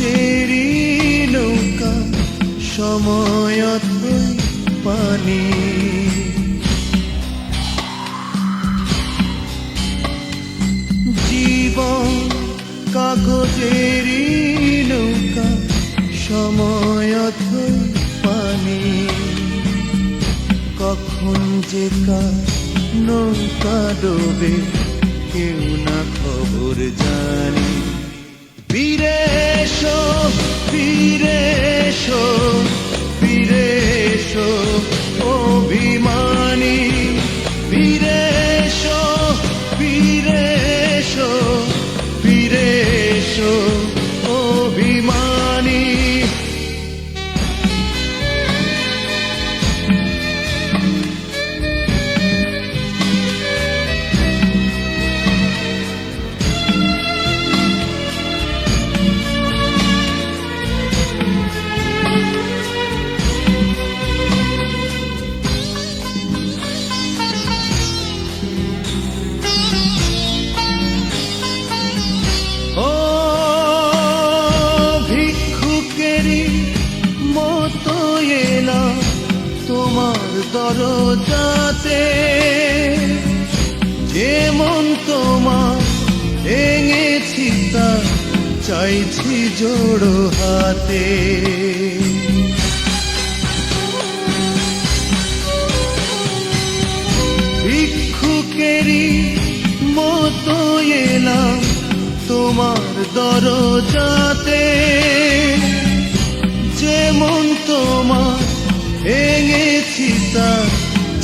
কাগজেরই নৌকা সময়ত পানি। জীবন কাগজেরই নৌকা সময়ত পানি। কখন যে কার নৌকা ডোবে কেউ না খবর জানি। ফিরে এসো, ফিরে এসো, ফিরে এসো অভিমানী। ফিরে এসো, ফিরে এসো, ফিরে এসো অভিমানী। তোমার দরজাতে যেমন তোমার ভেঙেছি তা চাইছি জোড়ো হাতে। ভিক্ষুকেরই মতো এলাম তোমার দরজাতে যেমন তোমার ভেঙেছি তা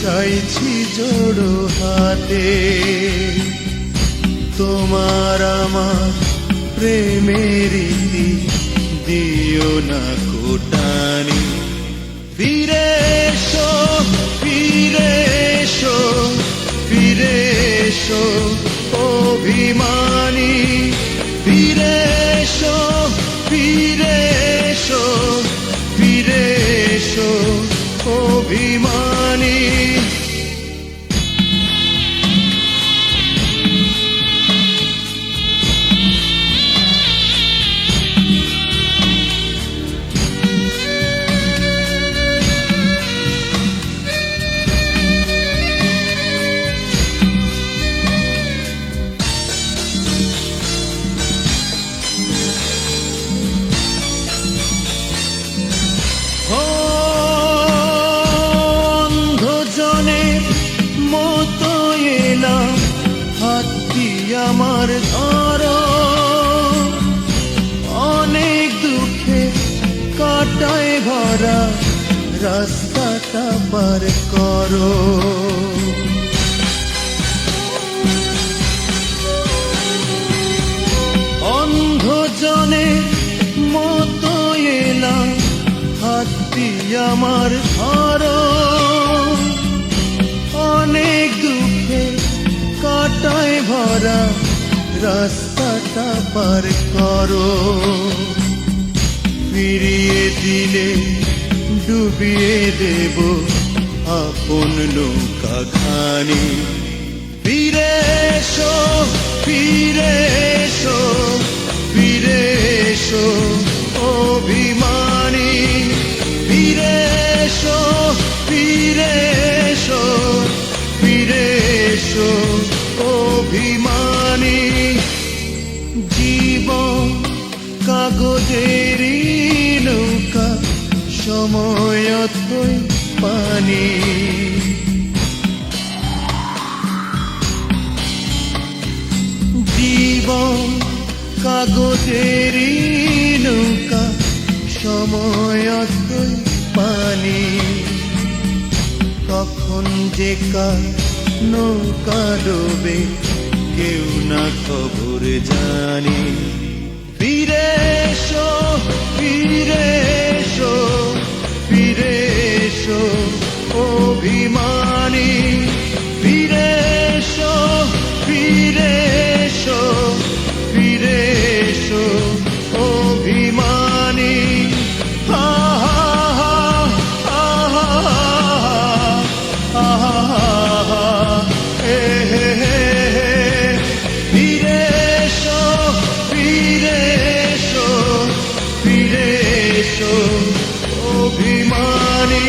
চাইছি জোড়ো হাতে। তোমার আমার প্রেমের রীতি দিও না কোটানি। ফিরে এসো, ফিরে এসো, ফিরে এসো অভিমানী। ফিরে এসো, ফিরে এসো, ফিরে এসো অভিমানী। আমার ধরো অনেক দুঃখে কাটায় ভরা রাস্তাটা পার করো। অন্ধজনের মতো এলাম হাতটি আমার ধরো অনেক দুঃখে কাটায় ভরা রাস্তাটা পার করো। ফিরিয়ে দিলে ডুবিয়ে দেব আপন নৌকা খানি। ফিরে এসো, ফিরে এসো, ফিরে এসো অভিমানী। ফিরে এসো, ফিরে এসো, ফিরে এসো অভিমানী। জীবন কাগজেরই নৌকা সময়তই পানি। জীবন কাগজেরই নৌকা সময়তই পানি। কখন যে কার নৌকা ডোবে কেউ না খবর জানি। ফিরে এসো, ফিরে এসো, ফিরে এসো অভিমানী। ফিরে এসো, ফিরে এসো, ফিরে এসো অভিমানী। এসো অভিমানী